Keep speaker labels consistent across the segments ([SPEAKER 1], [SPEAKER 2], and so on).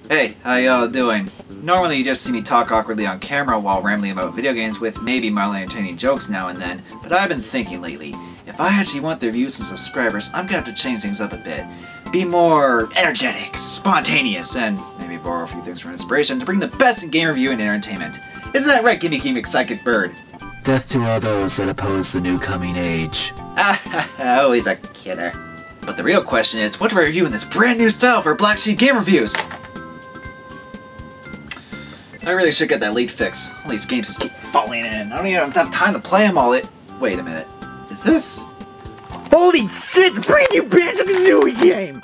[SPEAKER 1] Hey, how y'all doing? Normally you just see me talk awkwardly on camera while rambling about video games with maybe mildly entertaining jokes now and then, but I've been thinking lately, if I actually want their views and subscribers, I'm gonna have to change things up a bit. Be more energetic, spontaneous, and maybe borrow a few things from inspiration to bring the best in game review and entertainment. Isn't that right, Gimme Psychic Bird?
[SPEAKER 2] Death to all those that oppose the new coming age.
[SPEAKER 1] Oh, he's a kidder. But the real question is, what do I review in this brand new style for Black Sheep Game Reviews? I really should get that lead fix. All these games just keep falling in. I don't even have time to play them all. Wait a minute. Is this? Holy shit! It's a brand new Banjo-Kazooie game!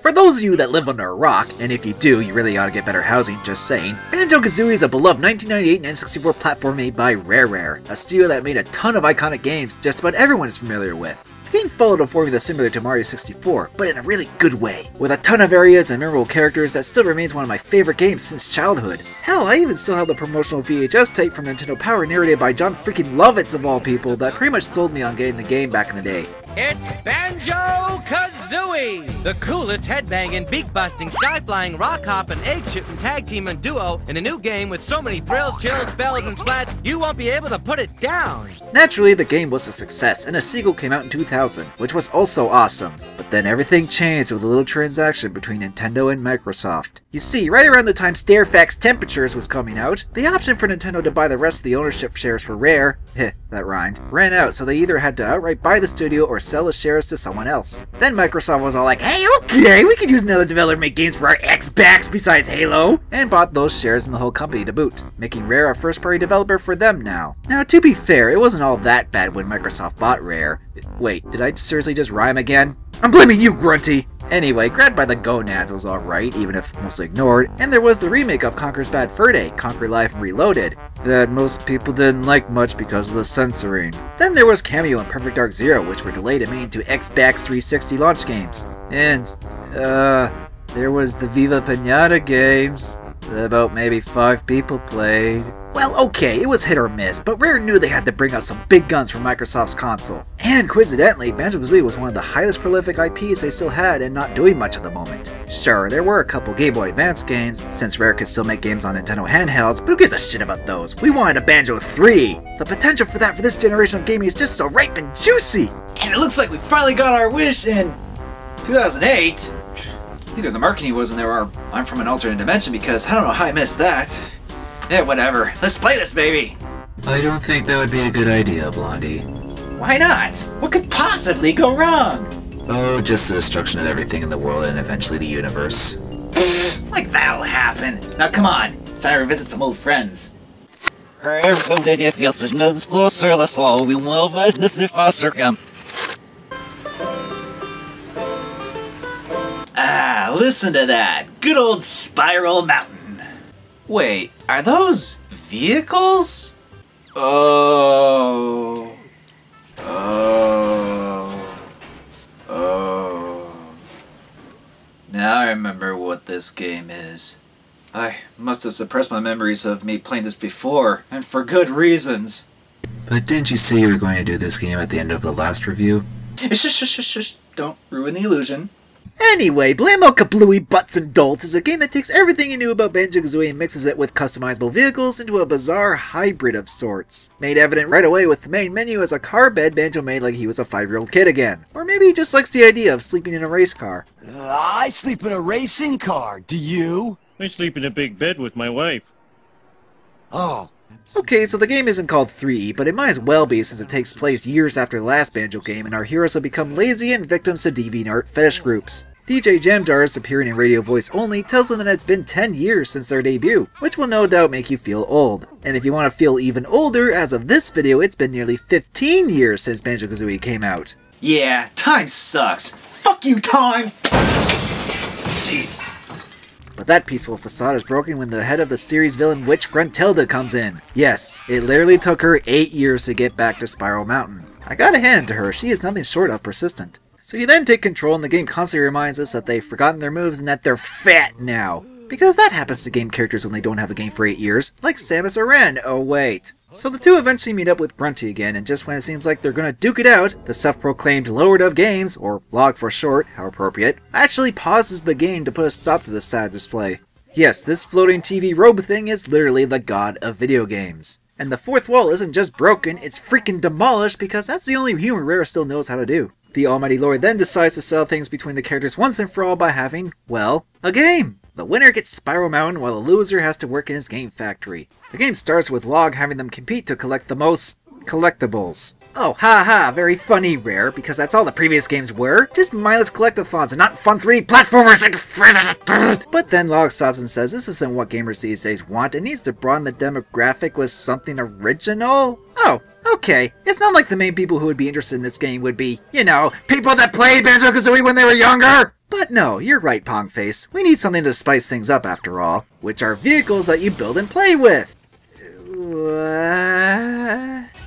[SPEAKER 1] For those of you that live under a rock, and if you do, you really ought to get better housing, just saying, Banjo-Kazooie is a beloved 1998 N64 platform made by Rare, a studio that made a ton of iconic games just about everyone is familiar with. The game followed a formula similar to Mario 64, but in a really good way, with a ton of areas and memorable characters that still remains one of my favorite games since childhood. Hell, I even still have the promotional VHS tape from Nintendo Power narrated by John freaking Lovitz of all people that pretty much sold me on getting the game back in the day.
[SPEAKER 3] It's Banjo-Kazooie! The coolest headbanging, beak-busting, sky-flying, rock-hopping, egg-shooting, tag-teaming duo in a new game with so many thrills, chills, spells, and splats, you won't be able to put it down!
[SPEAKER 2] Naturally, the game was a success, and a sequel came out in 2000, which was also awesome. But then everything changed with a little transaction between Nintendo and Microsoft. You see, right around the time Stairfax Temperatures was coming out, the option for Nintendo to buy the rest of the ownership shares for Rare, that rhymed, ran out, so they either had to outright buy the studio or sell the shares to someone else. Then Microsoft was all like, hey, okay, we could use another developer to make games for our Xbax besides Halo, and bought those shares in the whole company to boot, making Rare a first-party developer for them now. Now, to be fair, it wasn't all that bad when Microsoft bought Rare. Wait, did I seriously just rhyme again? I'm blaming you, Grunty! Anyway, Grabbed by the Gonads was alright, even if mostly ignored, and there was the remake of Conker's Bad Fur Day, Conker Life Reloaded, that most people didn't like much because of the censoring. Then there was Cameo and Perfect Dark Zero, which were delayed and made into Xbax 360 launch games. And, there was the Viva Pinata games that about maybe 5 people played. Well, okay, it was hit or miss, but Rare knew they had to bring out some big guns for Microsoft's console. And coincidentally, Banjo-Kazooie was one of the highest prolific IPs they still had and not doing much at the moment. Sure, there were a couple Game Boy Advance games, since Rare could still make games on Nintendo handhelds, but who gives a shit about those? We wanted a Banjo 3! The potential for that for this generation of gaming is just so ripe and juicy! And it looks like we finally got our wish in 2008. Either the marketing wasn't there or I'm from an alternate dimension because I don't know how I missed that. Yeah, whatever. Let's play this, baby! I don't think that would be a good idea, Blondie.
[SPEAKER 1] Why not? What could possibly go wrong?
[SPEAKER 2] Oh, just the destruction of everything in the world and eventually the universe.
[SPEAKER 1] Like that'll happen. Now come on, it's time to revisit some old friends. Ah, listen to that. Good old Spiral Mountain. Wait, are those vehicles? Oh. Now I remember what this game is. I must have suppressed my memories of me playing this before, and for good reasons.
[SPEAKER 2] But didn't you say you were going to do this game at the end of the last review?
[SPEAKER 1] Shush. Don't ruin the illusion. Anyway, Blamo-Kablooie Nuts and Bolts is a game that takes everything you knew about Banjo-Kazooie and mixes it with customizable vehicles into a bizarre hybrid of sorts. Made evident right away with the main menu as a car bed Banjo made like he was a 5-year-old kid again. Or maybe he just likes the idea of sleeping in a race car.
[SPEAKER 4] I sleep in a racing car, do you?
[SPEAKER 5] I sleep in a big bed with my wife.
[SPEAKER 4] Oh.
[SPEAKER 1] Okay, so the game isn't called 3E, but it might as well be since it takes place years after the last Banjo game and our heroes have become lazy and victims to DeviantArt fetish groups. DJ Jamdars, appearing in radio voice only, tells them that it's been 10 years since their debut, which will no doubt make you feel old. And if you want to feel even older, as of this video, it's been nearly 15 years since Banjo-Kazooie came out. Yeah, time sucks. Fuck you, time! Jeez. But that peaceful facade is broken when the head of the series villain witch Gruntilda comes in. Yes, it literally took her 8 years to get back to Spiral Mountain. I gotta hand it to her, she is nothing short of persistent. So you then take control and the game constantly reminds us that they've forgotten their moves and that they're fat now.
[SPEAKER 2] Because that happens to game characters when they don't have a game for 8 years, like Samus or Ren. Oh wait. So the two eventually meet up with Grunty again, and just when it seems like they're gonna duke it out, the self-proclaimed Lord of Games, or Log for short, how appropriate, actually pauses the game to put a stop to this sad display. Yes, this floating TV robe thing is literally the god of video games. And the fourth wall isn't just broken, it's freaking demolished because that's the only humor Rare still knows how to do. The almighty Lord then decides to settle things between the characters once and for all by having, well, a game! The winner gets Spiral Mountain while the loser has to work in his game factory. The game starts with Log having them compete to collect the most collectibles. Oh, haha, very funny, Rare, because that's all the previous games were. Just mindless collectathons and not fun 3D platformers. But then Log stops and says this isn't what gamers these days want. It needs to broaden the demographic with something original. Oh, okay. It's not like the main people who would be interested in this game would be, you know, people that played Banjo-Kazooie when they were younger. But no, you're right, Pongface. We need something to spice things up after all, which are vehicles that you build and play with.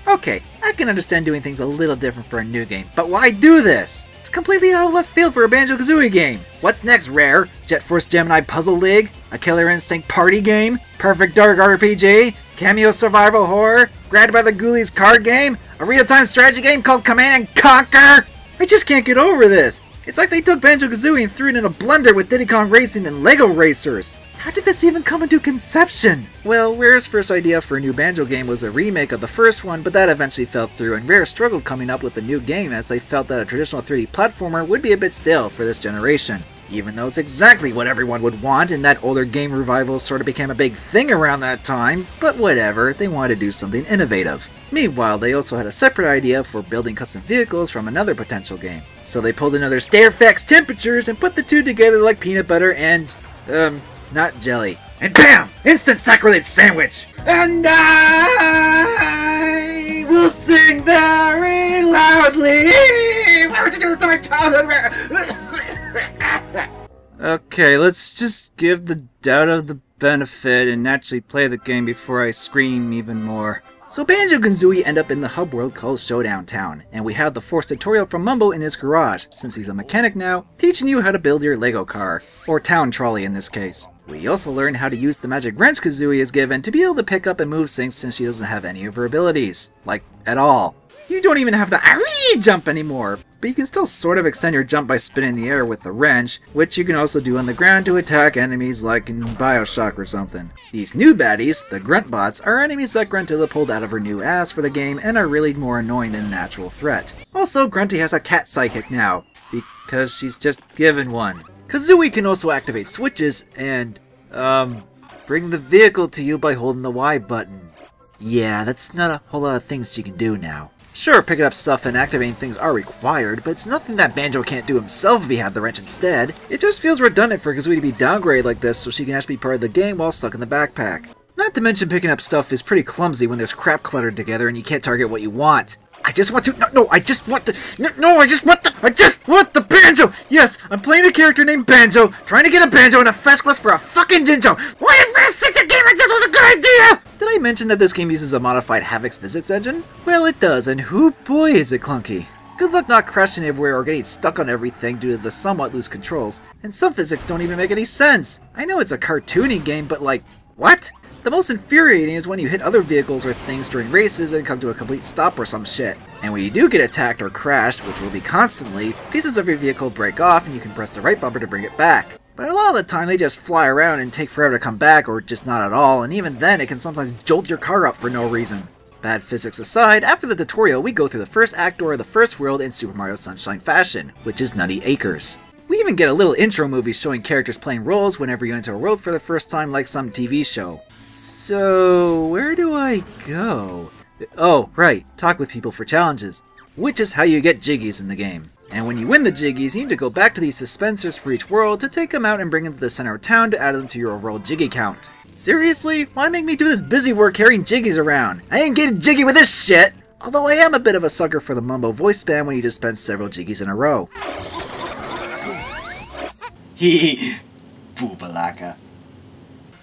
[SPEAKER 2] Okay, I can understand doing things a little different for a new game, but why do this? It's completely out of left field for a Banjo-Kazooie game. What's next, Rare? Jet Force Gemini Puzzle League? A Killer Instinct party game? Perfect Dark RPG? Cameo Survival Horror? Grabbed by the Ghoulies card game? A real-time strategy game called Command and Conquer? I just can't get over this. It's like they took Banjo-Kazooie and threw it in a blender with Diddy Kong Racing and Lego Racers. How did this even come into conception? Well, Rare's first idea for a new Banjo game was a remake of the first one, but that eventually fell through, and Rare struggled coming up with a new game as they felt that a traditional 3D platformer would be a bit stale for this generation. Even though it's exactly what everyone would want, and that older game revivals sort of became a big thing around that time, but whatever, they wanted to do something innovative. Meanwhile, they also had a separate idea for building custom vehicles from another potential game. So they pulled another Stairfax Temperatures and put the two together like peanut butter and, not jelly. And BAM! Instant sacrilege sandwich! And I will sing very loudly! Why would you do this to my childhood? Okay, let's just give the doubt of the benefit and actually play the game before I scream even more. So Banjo-Kazooie end up in the hub world called Showdown Town, and we have the forced tutorial from Mumbo in his garage, since he's a mechanic now, teaching you how to build your Lego car, or town trolley in this case. We also learn how to use the magic wrench Kazooie is given to be able to pick up and move things since she doesn't have any of her abilities. Like, at all. You don't even have the Aree jump anymore, but you can still sort of extend your jump by spinning the air with the wrench, which you can also do on the ground to attack enemies like in Bioshock or something. These new baddies, the Grunt Bots, are enemies that Gruntilda pulled out of her new ass for the game and are really more annoying than an actual threat. Also, Grunty has a cat psychic now, because she's just given one. Kazooie can also activate switches and, bring the vehicle to you by holding the Y button. Yeah, that's not a whole lot of things she can do now. Sure, picking up stuff and activating things are required, but it's nothing that Banjo can't do himself if he had the wrench instead. It just feels redundant for Kazooie to be downgraded like this so she can actually be part of the game while stuck in the backpack. Not to mention picking up stuff is pretty clumsy when there's crap cluttered together and you can't target what you want. I just want to- I just want the Banjo! Yes, I'm playing a character named Banjo, trying to get a Banjo and a fast quest for a fucking Jinjo! Why did Rare think a game like this was a good idea? Did I mention that this game uses a modified Havoc's physics engine? Well, it does, and hoo boy is it clunky. Good luck not crashing everywhere or getting stuck on everything due to the somewhat loose controls, and some physics don't even make any sense. I know it's a cartoony game, but like, what? The most infuriating is when you hit other vehicles or things during races and come to a complete stop or some shit. And when you do get attacked or crashed, which will be constantly, pieces of your vehicle break off and you can press the right bumper to bring it back. But a lot of the time they just fly around and take forever to come back or just not at all, and even then it can sometimes jolt your car up for no reason. Bad physics aside, after the tutorial we go through the first act door of the first world in Super Mario Sunshine fashion, which is Nutty Acres. We even get a little intro movie showing characters playing roles whenever you enter a world for the first time like some TV show. So, where do I go? Oh, right, talk with people for challenges, which is how you get Jiggies in the game. And when you win the Jiggies, you need to go back to these dispensers for each world to take them out and bring them to the center of town to add them to your overall Jiggy count. Seriously? Why make me do this busy work carrying Jiggies around? I ain't getting jiggy with this shit! Although I am a bit of a sucker for the Mumbo voice spam when you dispense several Jiggies in a row.
[SPEAKER 1] Hee Boobalaka.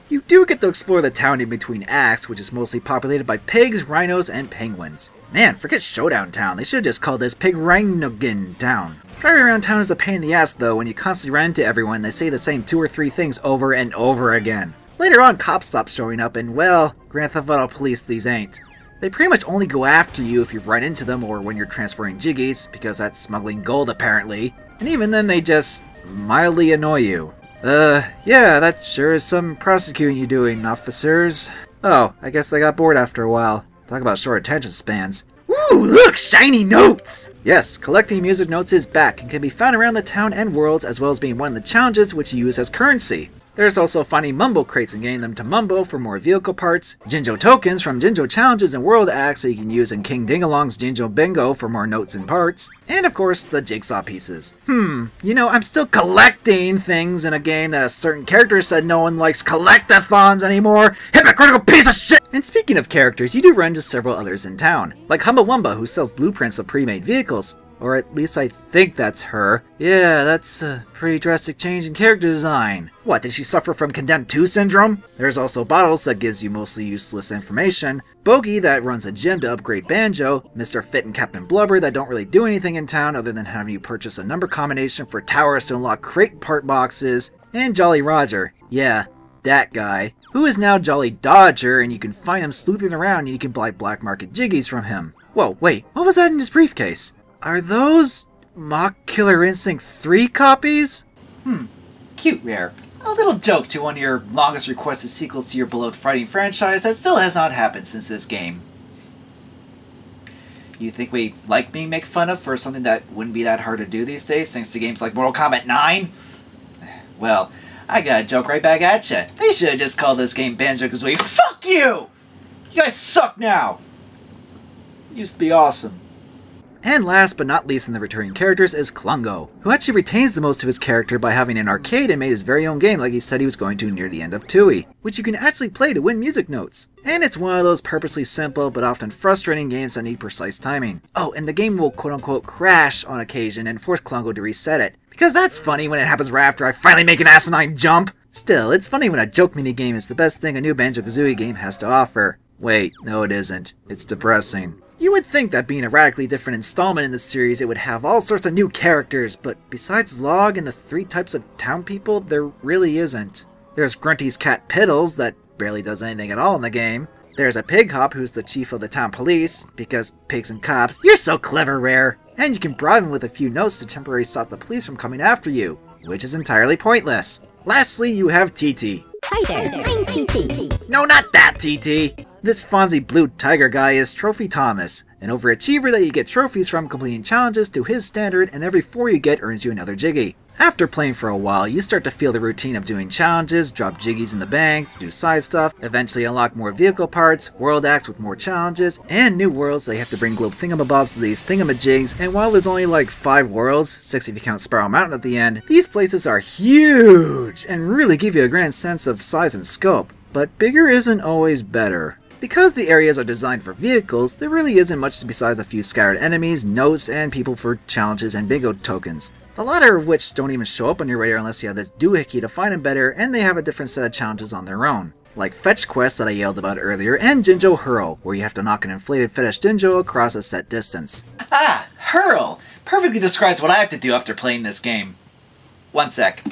[SPEAKER 2] You do get to explore the town in between acts, which is mostly populated by pigs, rhinos, and penguins. Man, forget Showdown Town, they should have just called this PIHINOGUIN Town. Driving around town is a pain in the ass though when you constantly run into everyone and they say the same 2 or 3 things over and over again. Later on, cops stop showing up and, well, Grand Theft Auto police these ain't. They pretty much only go after you if you've run into them or when you're transporting jiggies, because that's smuggling gold apparently. And even then they just mildly annoy you. Yeah, that sure is some prosecuting you doing, officers. Oh, I guess they got bored after a while. Talk about short attention spans. Ooh, look! Shiny notes! Yes, collecting music notes is back and can be found around the town and worlds, as well as being one of the challenges which you use as currency. There's also finding Mumbo crates and getting them to Mumbo for more vehicle parts, Jinjo tokens from Jinjo challenges and world acts that you can use in King Dingalong's Jinjo Bingo for more notes and parts, and of course the jigsaw pieces. You know, I'm still collecting things in a game that a certain character said no one likes collectathons anymore. Hypocritical piece of shit! And speaking of characters, you do run into several others in town, like Humbawumba, who sells blueprints of pre-made vehicles. Or at least I think that's her. Yeah, that's a pretty drastic change in character design. What, did she suffer from Condemned 2 syndrome? There's also Bottles that gives you mostly useless information, Bogey that runs a gym to upgrade Banjo, Mr. Fit and Captain Blubber that don't really do anything in town other than having you purchase a number combination for towers to unlock crate part boxes, and Jolly Roger, yeah, that guy, who is now Jolly Dodger, and you can find him sleuthing around and you can buy black market jiggies from him. Whoa, wait, what was that in his briefcase? Are those Mach Killer Instinct 3 copies?
[SPEAKER 1] Cute, Rare. A little joke to one of your longest requested sequels to your beloved fighting franchise that still has not happened since this game. You think we like being made fun of for something that wouldn't be that hard to do these days, thanks to games like Mortal Kombat 9? Well, I got a joke right back at ya. They should have just called this game Banjo-Kazooie. Fuck you! You guys suck now! Used to be awesome.
[SPEAKER 2] And last but not least in the returning characters is Klungo, who actually retains the most of his character by having an arcade and made his very own game like he said he was going to near the end of Tooie, which you can actually play to win music notes. And it's one of those purposely simple but often frustrating games that need precise timing. Oh, and the game will quote-unquote crash on occasion and force Klungo to reset it, because that's funny when it happens right after I finally make an asinine jump! Still, it's funny when a joke minigame is the best thing a new Banjo-Kazooie game has to offer. Wait, no it isn't. It's depressing. You would think that being a radically different installment in the series, it would have all sorts of new characters, but besides Log and the 3 types of town people, there really isn't. There's Grunty's cat Piddles, that barely does anything at all in the game. There's a pig hop who's the chief of the town police, because pigs and cops, you're so clever, Rare! And you can bribe him with a few notes to temporarily stop the police from coming after you, which is entirely pointless. Lastly, you have TT.
[SPEAKER 6] Hi there, I'm TT.
[SPEAKER 2] No, not that TT! This Fonzie Blue Tiger guy is Trophy Thomas, an overachiever that you get trophies from completing challenges to his standard, and every 4 you get earns you another Jiggy. After playing for a while, you start to feel the routine of doing challenges, drop Jiggies in the bank, do side stuff, eventually unlock more vehicle parts, world acts with more challenges, and new worlds that you have to bring globe thingamabobs to these thingamajigs, and while there's only like 5 worlds, 6 if you count Sparrow Mountain at the end, these places are huge, and really give you a grand sense of size and scope. But bigger isn't always better. Because the areas are designed for vehicles, there really isn't much besides a few scattered enemies, notes, and people for challenges and bingo tokens. The latter of which don't even show up on your radar unless you have this doohickey to find them better, and they have a different set of challenges on their own. Like Fetch Quest that I yelled about earlier, and Jinjo Hurl, where you have to knock an inflated fetish Jinjo across a set distance.
[SPEAKER 1] Ah, Hurl! Perfectly describes what I have to do after playing this game. One sec.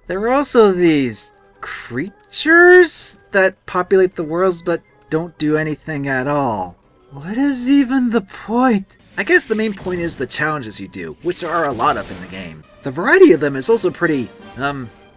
[SPEAKER 2] There are also these creatures that populate the worlds but don't do anything at all. What is even the point? I guess the main point is the challenges you do, which there are a lot of in the game. The variety of them is also pretty,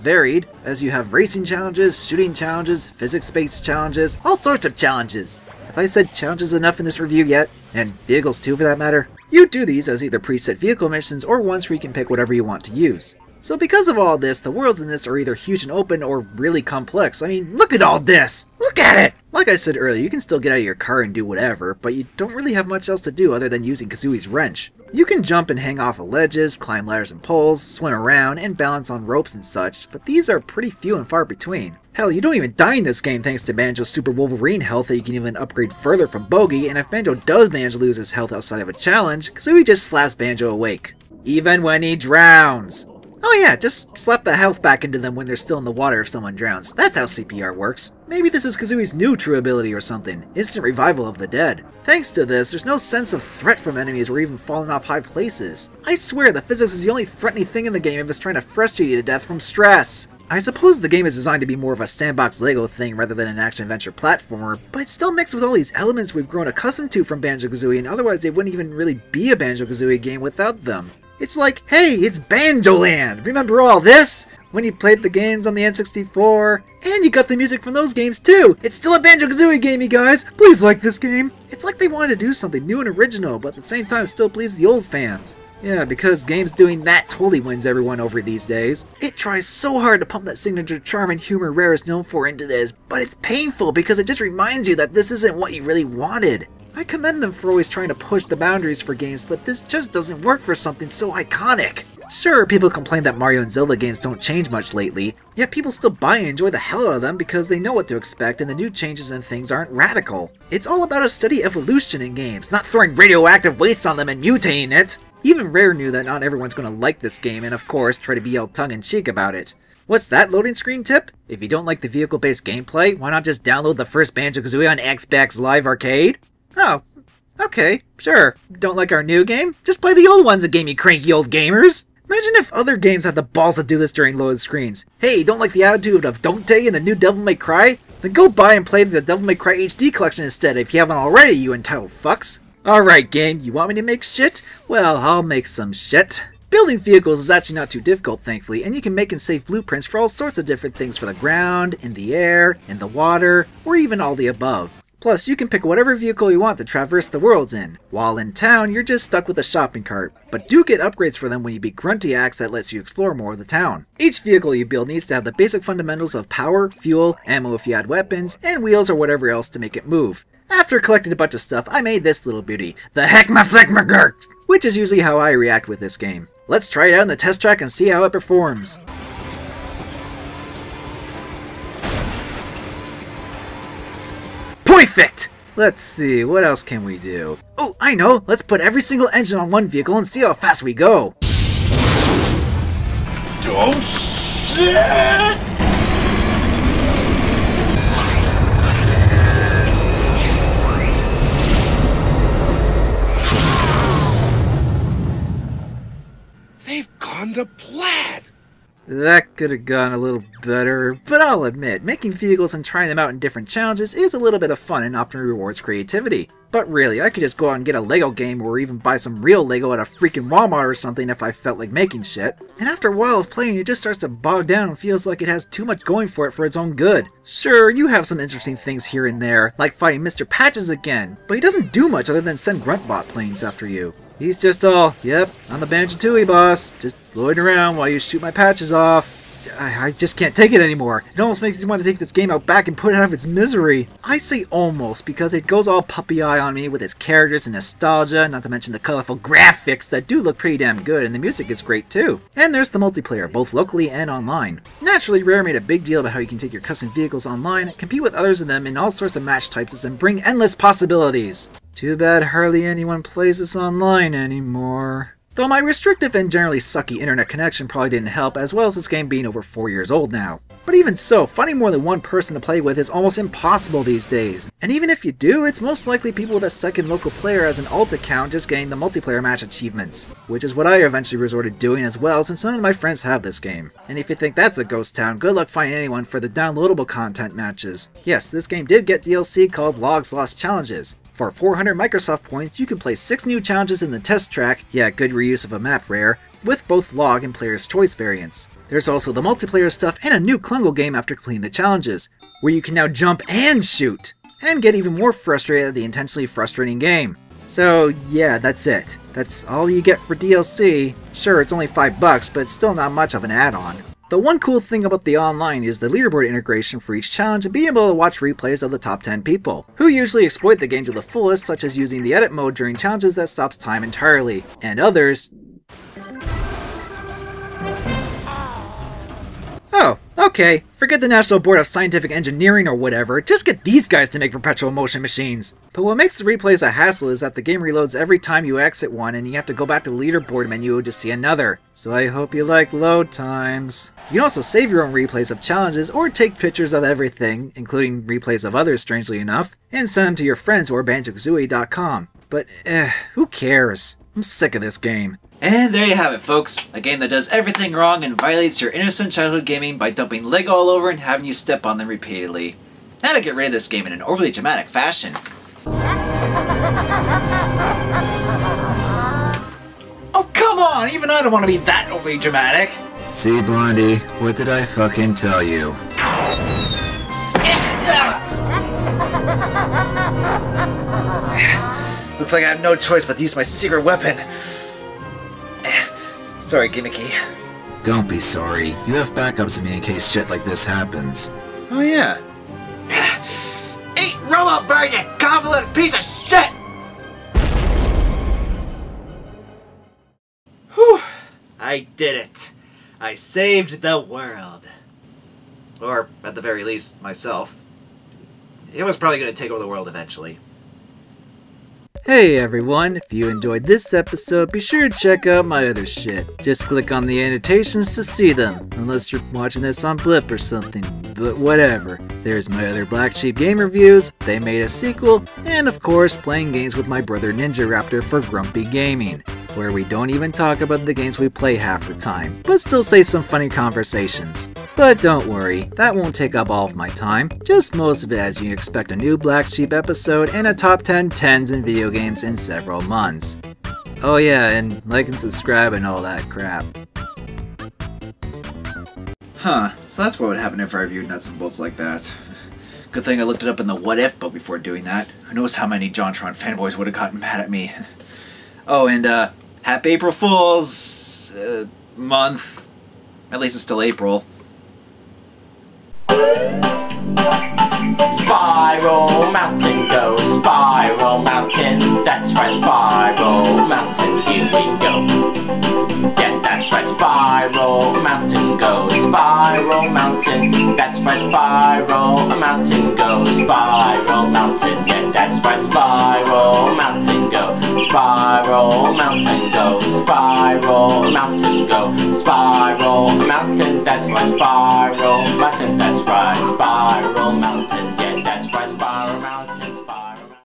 [SPEAKER 2] varied, as you have racing challenges, shooting challenges, physics-based challenges, all sorts of challenges. Have I said challenges enough in this review yet? And vehicles too, for that matter? You do these as either preset vehicle missions or ones where you can pick whatever you want to use. So because of all this, the worlds in this are either huge and open or really complex. I mean, look at all this! Look at it! Like I said earlier, you can still get out of your car and do whatever, but you don't really have much else to do other than using Kazooie's wrench. You can jump and hang off of ledges, climb ladders and poles, swim around, and balance on ropes and such, but these are pretty few and far between. Hell, you don't even die in this game thanks to Banjo's Super Wolverine health that you can even upgrade further from Bogey, and if Banjo does manage to lose his health outside of a challenge, Kazooie just slaps Banjo awake. even when he drowns. Oh yeah, just slap the health back into them when they're still in the water if someone drowns. That's how CPR works. Maybe this is Kazooie's new true ability or something. Instant revival of the dead. Thanks to this, there's no sense of threat from enemies or even falling off high places. I swear the physics is the only threatening thing in the game if it's trying to frustrate you to death from stress. I suppose the game is designed to be more of a sandbox Lego thing rather than an action-adventure platformer, but it's still mixed with all these elements we've grown accustomed to from Banjo-Kazooie, and otherwise they wouldn't even really be a Banjo-Kazooie game without them. It's like, hey, it's Banjo-Land! Remember all this? When you played the games on the N64, and you got the music from those games too! It's still a Banjo-Kazooie game, you guys! Please like this game! It's like they wanted to do something new and original, but at the same time still please the old fans. Yeah, because games doing that totally wins everyone over these days. It tries so hard to pump that signature charm and humor Rare is known for into this, but it's painful because it just reminds you that this isn't what you really wanted. I commend them for always trying to push the boundaries for games, but this just doesn't work for something so iconic. Sure, people complain that Mario and Zelda games don't change much lately, yet people still buy and enjoy the hell out of them because they know what to expect and the new changes and things aren't radical. It's all about a steady evolution in games, not throwing radioactive waste on them and mutating it. Even Rare knew that not everyone's going to like this game and of course try to be all tongue-in-cheek about it. What's that loading screen tip? If you don't like the vehicle-based gameplay, why not just download the first Banjo-Kazooie on Xbax Live Arcade? Oh, okay, sure. Don't like our new game? Just play the old ones that game, you cranky old gamers! Imagine if other games had the balls to do this during loaded screens. Hey, don't like the attitude of Dante and the new Devil May Cry? Then go buy and play the Devil May Cry HD collection instead if you haven't already, you entitled fucks! Alright game, you want me to make shit? Well, I'll make some shit. Building vehicles is actually not too difficult, thankfully, and you can make and save blueprints for all sorts of different things for the ground, in the air, in the water, or even all the above. Plus, you can pick whatever vehicle you want to traverse the worlds in. While in town, you're just stuck with a shopping cart, but do get upgrades for them when you beat Grunty Axe that lets you explore more of the town. Each vehicle you build needs to have the basic fundamentals of power, fuel, ammo if you add weapons, and wheels or whatever else to make it move. After collecting a bunch of stuff, I made this little beauty, the Heckmafleckmagurt, which is usually how I react with this game. Let's try it out in the test track and see how it performs. Perfect! Let's see, what else can we do? Oh, I know! Let's put every single engine on one vehicle and see how fast we go! Oh, shit!
[SPEAKER 7] They've gone to plaid!
[SPEAKER 2] That could have gone a little better, but I'll admit, making vehicles and trying them out in different challenges is a little bit of fun and often rewards creativity. But really, I could just go out and get a Lego game or even buy some real Lego at a freaking Walmart or something if I felt like making shit. And after a while of playing, it just starts to bog down and feels like it has too much going for it for its own good. Sure, you have some interesting things here and there, like fighting Mr. Patches again, but he doesn't do much other than send Gruntbot planes after you. He's just all, yep, I'm the Banjo-Tooie boss, just loitering around while you shoot my patches off. I just can't take it anymore. It almost makes me want to take this game out back and put it out of its misery. I say almost because it goes all puppy-eye on me with its characters and nostalgia, not to mention the colorful graphics that do look pretty damn good, and the music is great too. And there's the multiplayer, both locally and online. Naturally, Rare made a big deal about how you can take your custom vehicles online, compete with others in them in all sorts of match types, and bring endless possibilities. Too bad hardly anyone plays this online anymore. Though my restrictive and generally sucky internet connection probably didn't help, as well as this game being over 4 years old now. But even so, finding more than one person to play with is almost impossible these days. And even if you do, it's most likely people with a second local player as an alt account just getting the multiplayer match achievements. Which is what I eventually resorted doing as well, since none of my friends have this game. And if you think that's a ghost town, good luck finding anyone for the downloadable content matches. Yes, this game did get DLC called Logs Lost Challenges. For 400 Microsoft points, you can play 6 new challenges in the test track, yeah, good reuse of a map Rare, with both log and player's choice variants. There's also the multiplayer stuff and a new Klungle game after completing the challenges, where you can now jump and shoot, and get even more frustrated at the intentionally frustrating game. So yeah, that's it. That's all you get for DLC. Sure, it's only $5, but it's still not much of an add-on. The one cool thing about the online is the leaderboard integration for each challenge and being able to watch replays of the top 10 people, who usually exploit the game to the fullest, such as using the edit mode during challenges that stops time entirely, and others... Oh, Okay, forget the National Board of Scientific Engineering or whatever, just get these guys to make perpetual motion machines! But what makes the replays a hassle is that the game reloads every time you exit one and you have to go back to the leaderboard menu to see another. So I hope you like load times. You can also save your own replays of challenges or take pictures of everything, including replays of others strangely enough, and send them to your friends or Banjo-Kazooie.com. But who cares? I'm sick of this game.
[SPEAKER 1] And there you have it, folks. A game that does everything wrong and violates your innocent childhood gaming by dumping Lego all over and having you step on them repeatedly. How to get rid of this game in an overly dramatic fashion. Oh, come on! Even I don't want to be that overly dramatic.
[SPEAKER 2] See, Blondie, what did I fucking tell you?
[SPEAKER 1] Looks like I have no choice but to use my secret weapon. Sorry, gimmicky.
[SPEAKER 2] Don't be sorry. You have backups of me in case shit like this happens.
[SPEAKER 1] Oh yeah. Eat robot bird, you convoluted piece of shit! Whew. I did it. I saved the world. Or, at the very least, myself. It was probably going to take over the world eventually.
[SPEAKER 2] Hey everyone, if you enjoyed this episode, be sure to check out my other shit. Just click on the annotations to see them, unless you're watching this on Blip or something, but whatever. There's my other Black Sheep game reviews, They Made a Sequel, and of course playing games with my brother Ninja Raptor for Grumpy Gaming, where we don't even talk about the games we play half the time, but still say some funny conversations. But don't worry, that won't take up all of my time, just most of it as you expect a new Black Sheep episode and a top 10 10s in video games in several months. Oh yeah, and like and subscribe and all that crap.
[SPEAKER 1] Huh, so that's what would happen if I reviewed Nuts and Bolts like that. Good thing I looked it up in the What If book before doing that. Who knows how many JonTron fanboys would have gotten mad at me. Oh, and happy April Fool's month. At least it's still April.
[SPEAKER 8] Spiral Mountain go, Spiral Mountain, that's right, Spiral Mountain, here we go. Yeah, that's right, Spiral Mountain go, Spiral Mountain, that's right, Spiral Mountain go, Spiral Mountain, yeah, that's right, Spiral Mountain go, Spiral Mountain go, Spiral Mountain go, Spiral Mountain, that's right, Spiral Mountain, that's right, Spiral Mountain.